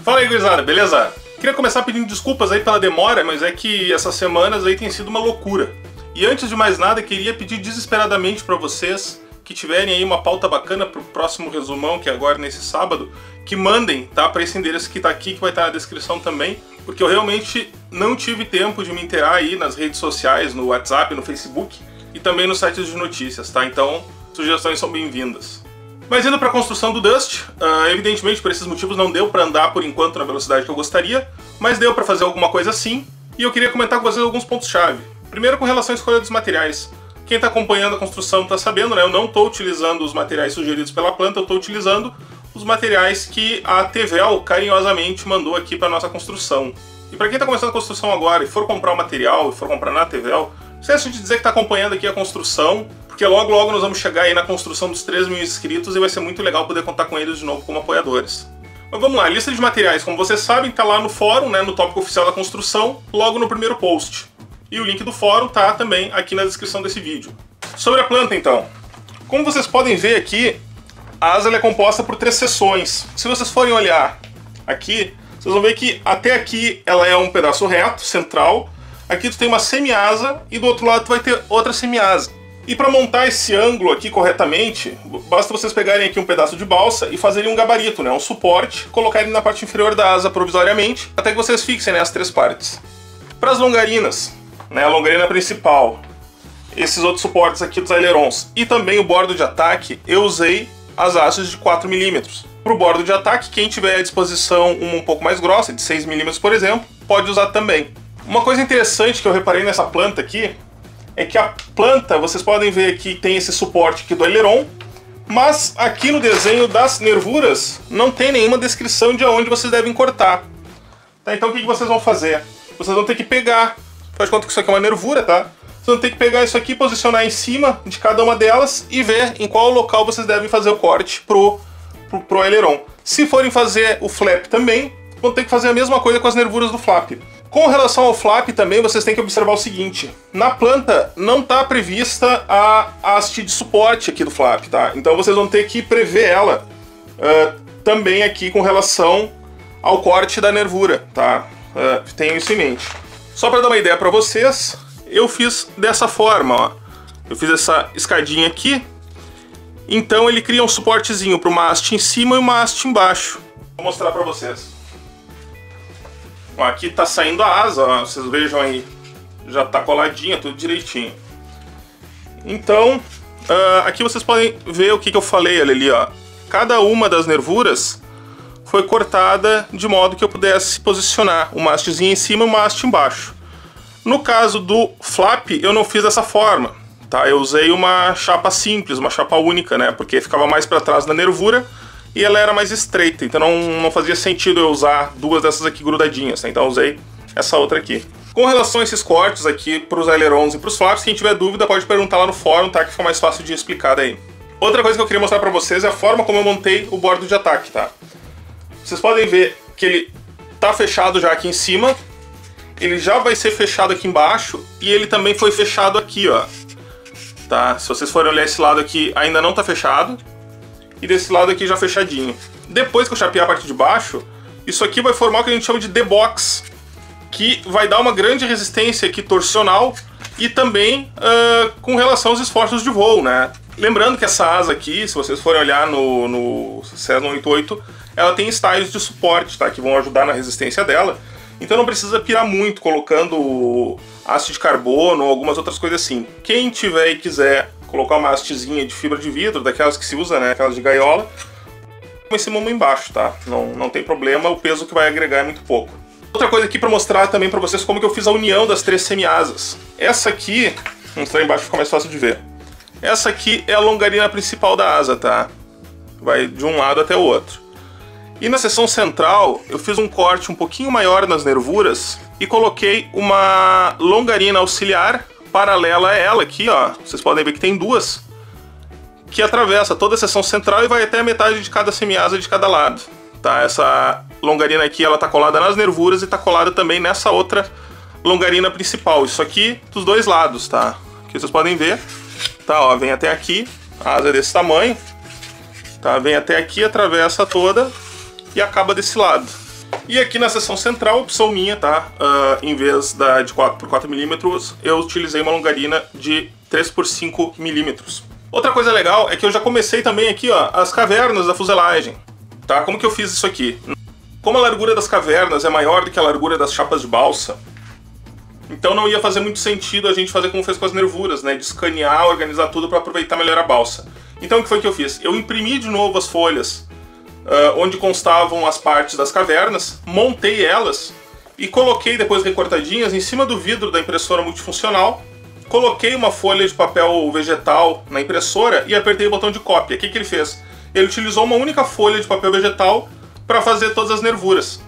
Fala aí, gurizada, beleza? Queria começar pedindo desculpas aí pela demora, mas é que essas semanas aí tem sido uma loucura. E antes de mais nada, queria pedir desesperadamente para vocês que tiverem aí uma pauta bacana pro próximo resumão, que é agora nesse sábado, que mandem, tá? Para esse endereço que tá aqui, que vai estar na descrição também, porque eu realmente não tive tempo de me inteirar aí nas redes sociais, no WhatsApp, no Facebook e também nos sites de notícias, tá? Então, sugestões são bem-vindas. Mas indo para a construção do Dust, evidentemente por esses motivos não deu para andar por enquanto na velocidade que eu gostaria, mas deu para fazer alguma coisa assim, e eu queria comentar com vocês alguns pontos-chave. Primeiro, com relação à escolha dos materiais. Quem está acompanhando a construção está sabendo, né? Eu não estou utilizando os materiais sugeridos pela planta, eu estou utilizando os materiais que a Tevel carinhosamente mandou aqui para nossa construção. E para quem está começando a construção agora e for comprar o material, e for comprar na Tevel, esquece de dizer que está acompanhando aqui a construção, porque logo logo nós vamos chegar aí na construção dos 3 mil inscritos e vai ser muito legal poder contar com eles de novo como apoiadores. Mas vamos lá, a lista de materiais, como vocês sabem, está lá no fórum, né, no tópico oficial da construção, logo no primeiro post. E o link do fórum tá também aqui na descrição desse vídeo. Sobre a planta, então. Como vocês podem ver aqui, a asa é composta por 3 seções. Se vocês forem olhar aqui, vocês vão ver que até aqui ela é um pedaço reto, central. Aqui tu tem uma semi-asa e do outro lado tu vai ter outra semi-asa. E para montar esse ângulo aqui corretamente, basta vocês pegarem aqui um pedaço de balsa e fazerem um gabarito, né, um suporte, colocar ele na parte inferior da asa provisoriamente, até que vocês fixem, né, as 3 partes. Para as longarinas, né, a longarina principal, esses outros suportes aqui dos ailerons e também o bordo de ataque, eu usei as hastes de 4 mm. Para o bordo de ataque, quem tiver à disposição uma um pouco mais grossa, de 6 mm por exemplo, pode usar também. Uma coisa interessante que eu reparei nessa planta aqui, é que a planta, vocês podem ver aqui, tem esse suporte aqui do aileron, mas aqui no desenho das nervuras não tem nenhuma descrição de aonde vocês devem cortar. Tá, então o que vocês vão fazer? Vocês vão ter que pegar, faz de conta que isso aqui é uma nervura, tá? Vocês vão ter que pegar isso aqui, posicionar em cima de cada uma delas e ver em qual local vocês devem fazer o corte pro aileron. Se forem fazer o flap também, vão ter que fazer a mesma coisa com as nervuras do flap. Com relação ao flap também, vocês têm que observar o seguinte. Na planta não está prevista a haste de suporte aqui do flap, tá? Então vocês vão ter que prever ela também aqui com relação ao corte da nervura, tá? Tenham isso em mente. Só para dar uma ideia para vocês, eu fiz dessa forma, ó. Eu fiz essa escadinha aqui. Então ele cria um suportezinho para uma haste em cima e uma haste embaixo. Vou mostrar para vocês. Aqui tá saindo a asa, ó, vocês vejam aí, já tá coladinha, tudo direitinho. Então, aqui vocês podem ver o que eu falei ali, ó. Cada uma das nervuras foi cortada de modo que eu pudesse posicionar uma hastezinha em cima e uma haste embaixo. No caso do flap, eu não fiz dessa forma, tá? Eu usei uma chapa simples, uma chapa única, né? Porque ficava mais para trás da nervura e ela era mais estreita, então não fazia sentido eu usar 2 dessas aqui grudadinhas, tá? Então eu usei essa outra aqui. Com relação a esses cortes aqui para os ailerons e para os flaps, quem tiver dúvida pode perguntar lá no fórum, tá? Que fica mais fácil de explicar daí. Outra coisa que eu queria mostrar para vocês é a forma como eu montei o bordo de ataque, tá? Vocês podem ver que ele tá fechado já aqui em cima, ele já vai ser fechado aqui embaixo e ele também foi fechado aqui, ó. Tá? Se vocês forem olhar esse lado aqui, ainda não tá fechado. E desse lado aqui já fechadinho. Depois que eu chapear a parte de baixo, isso aqui vai formar o que a gente chama de D-Box, que vai dar uma grande resistência aqui torsional e também com relação aos esforços de voo, né? Lembrando que essa asa aqui, se vocês forem olhar no Cessna 188, ela tem styles de suporte, tá? Que vão ajudar na resistência dela. Então não precisa pirar muito colocando haste de carbono ou algumas outras coisas assim. Quem tiver e quiser colocar uma hastezinha de fibra de vidro, daquelas que se usa, né, aquelas de gaiola, em cima ou embaixo, tá? Não tem problema, o peso que vai agregar é muito pouco. Outra coisa aqui para mostrar também para vocês como que eu fiz a união das 3 semi-asas. Essa aqui, vou mostrar embaixo, fica mais fácil de ver. Essa aqui é a longarina principal da asa, tá? Vai de um lado até o outro. E na seção central, eu fiz um corte um pouquinho maior nas nervuras e coloquei uma longarina auxiliar paralela a ela aqui, ó. Vocês podem ver que tem 2, que atravessa toda a seção central e vai até a metade de cada semi-asa de cada lado, tá? Essa longarina aqui, ela tá colada nas nervuras e tá colada também nessa outra longarina principal. Isso aqui dos 2 lados, tá? Aqui vocês podem ver, tá? Ó, vem até aqui A asa é desse tamanho, tá? Vem até aqui, atravessa toda e acaba desse lado. E aqui na seção central, opção minha, tá? Em vez de 4x4mm, eu utilizei uma longarina de 3x5mm. Outra coisa legal é que eu já comecei também aqui, ó, as cavernas da fuselagem, tá? Como que eu fiz isso aqui? Como a largura das cavernas é maior do que a largura das chapas de balsa, então não ia fazer muito sentido a gente fazer como fez com as nervuras, né? De escanear, organizar tudo para aproveitar melhor a balsa. Então o que foi que eu fiz? Eu imprimi de novo as folhas onde constavam as partes das cavernas, montei elas e coloquei depois recortadinhas em cima do vidro da impressora multifuncional, coloquei uma folha de papel vegetal na impressora e apertei o botão de cópia. O que ele fez? Ele utilizou uma única folha de papel vegetal para fazer todas as nervuras.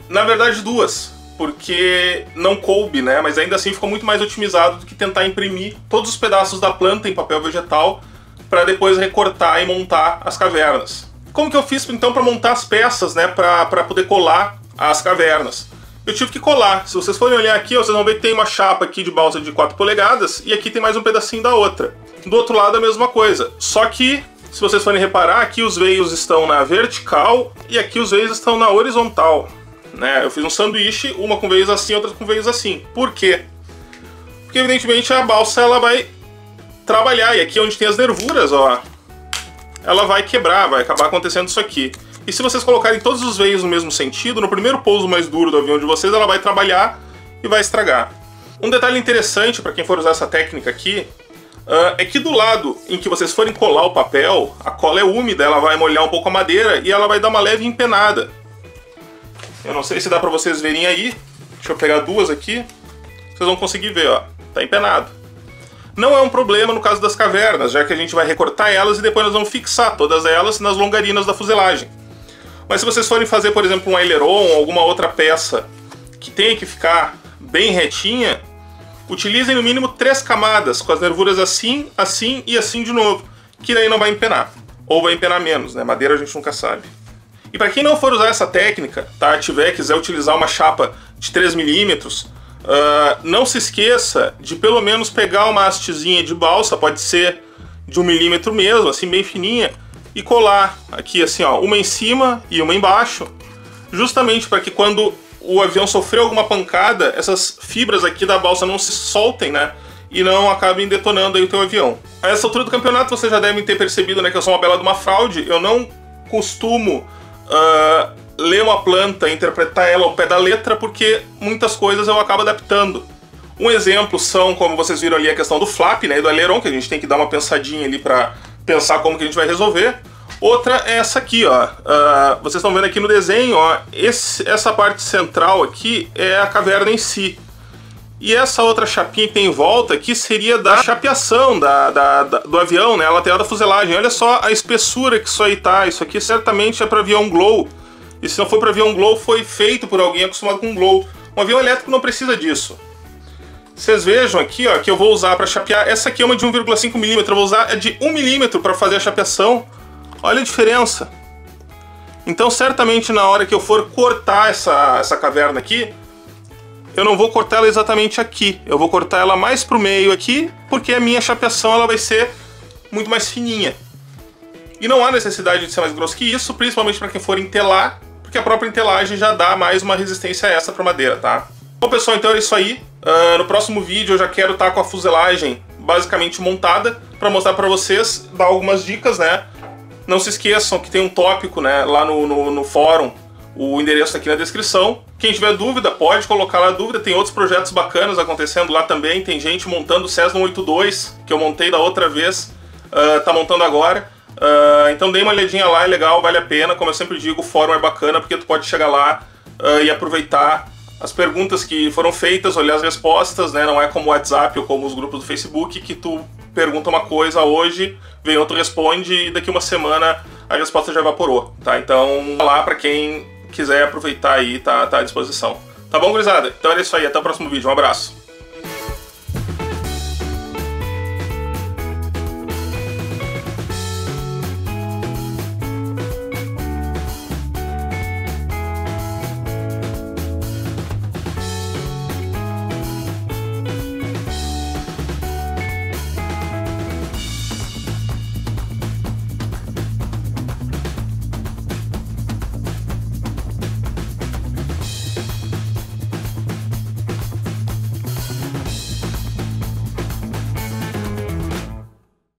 Na verdade duas, porque não coube, né? Mas ainda assim ficou muito mais otimizado do que tentar imprimir todos os pedaços da planta em papel vegetal para depois recortar e montar as cavernas. Como que eu fiz então para montar as peças, né, para poder colar as cavernas? Eu tive que colar. Se vocês forem olhar aqui, ó, vocês vão ver que tem uma chapa aqui de balsa de 4 polegadas e aqui tem mais um pedacinho da outra. Do outro lado a mesma coisa. Só que, se vocês forem reparar, aqui os veios estão na vertical e aqui os veios estão na horizontal, né? Eu fiz um sanduíche, uma com veios assim, outra com veios assim. Por quê? Porque evidentemente a balsa ela vai trabalhar e aqui onde tem as nervuras, ó, ela vai quebrar, vai acabar acontecendo isso aqui. E se vocês colocarem todos os veios no mesmo sentido, no primeiro pouso mais duro do avião de vocês, ela vai trabalhar e vai estragar. Um detalhe interessante para quem for usar essa técnica aqui, é que do lado em que vocês forem colar o papel, a cola é úmida, ela vai molhar um pouco a madeira e ela vai dar uma leve empenada. Eu não sei se dá para vocês verem aí, deixa eu pegar duas aqui, vocês vão conseguir ver, ó, tá empenado. Não é um problema no caso das cavernas, já que a gente vai recortar elas e depois nós vamos fixar todas elas nas longarinas da fuselagem. Mas se vocês forem fazer, por exemplo, um aileron ou alguma outra peça que tenha que ficar bem retinha, utilizem no mínimo 3 camadas, com as nervuras assim, assim e assim de novo, que daí não vai empenar. Ou vai empenar menos, né? Madeira a gente nunca sabe. E para quem não for usar essa técnica, tá? Quiser utilizar uma chapa de 3mm, não se esqueça de pelo menos pegar uma hastezinha de balsa, pode ser de 1mm mesmo, assim bem fininha, e colar aqui assim, ó, uma em cima e uma embaixo, justamente para que quando o avião sofrer alguma pancada, essas fibras aqui da balsa não se soltem, né, e não acabem detonando aí o teu avião. A essa altura do campeonato vocês já devem ter percebido, né, que eu sou uma bela de uma fraude. Eu não costumo ler uma planta e interpretar ela ao pé da letra, porque muitas coisas eu acabo adaptando. Um exemplo são, como vocês viram ali, a questão do flap, né, e do aileron, que a gente tem que dar uma pensadinha ali para pensar como que a gente vai resolver. Outra é essa aqui, ó. Vocês estão vendo aqui no desenho, ó, essa parte central aqui é a caverna em si. E essa outra chapinha que tem em volta aqui seria da chapeação do avião, né, a lateral da fuselagem. Olha só a espessura que isso aí tá. Isso aqui certamente é para avião glow. E se não for para avião glow, foi feito por alguém acostumado com glow. Um avião elétrico não precisa disso. Vocês vejam aqui, ó, que eu vou usar para chapear. Essa aqui é uma de 1,5mm, eu vou usar a de 1mm para fazer a chapeação. Olha a diferença. Então certamente na hora que eu for cortar essa caverna aqui, eu não vou cortar ela exatamente aqui. Eu vou cortar ela mais pro meio aqui, porque a minha chapeação ela vai ser muito mais fininha. E não há necessidade de ser mais grosso que isso, principalmente para quem for entelar, porque a própria entelagem já dá mais uma resistência extra para madeira, tá? Bom pessoal, então é isso aí. No próximo vídeo eu já quero estar com a fuselagem basicamente montada para mostrar para vocês, dar algumas dicas, né? Não se esqueçam que tem um tópico, né, lá no fórum, o endereço tá aqui na descrição. Quem tiver dúvida, pode colocar lá a dúvida, tem outros projetos bacanas acontecendo lá também, tem gente montando o Cessna 182, que eu montei da outra vez, tá montando agora. Então dê uma olhadinha lá, é legal, vale a pena. Como eu sempre digo, o fórum é bacana porque tu pode chegar lá e aproveitar as perguntas que foram feitas, olhar as respostas, né? Não é como o WhatsApp ou como os grupos do Facebook que tu pergunta uma coisa hoje, vem outro responde e daqui uma semana a resposta já evaporou, tá? Então lá para quem quiser aproveitar aí, tá à disposição. Tá bom, gurizada? Então é isso aí, até o próximo vídeo, um abraço.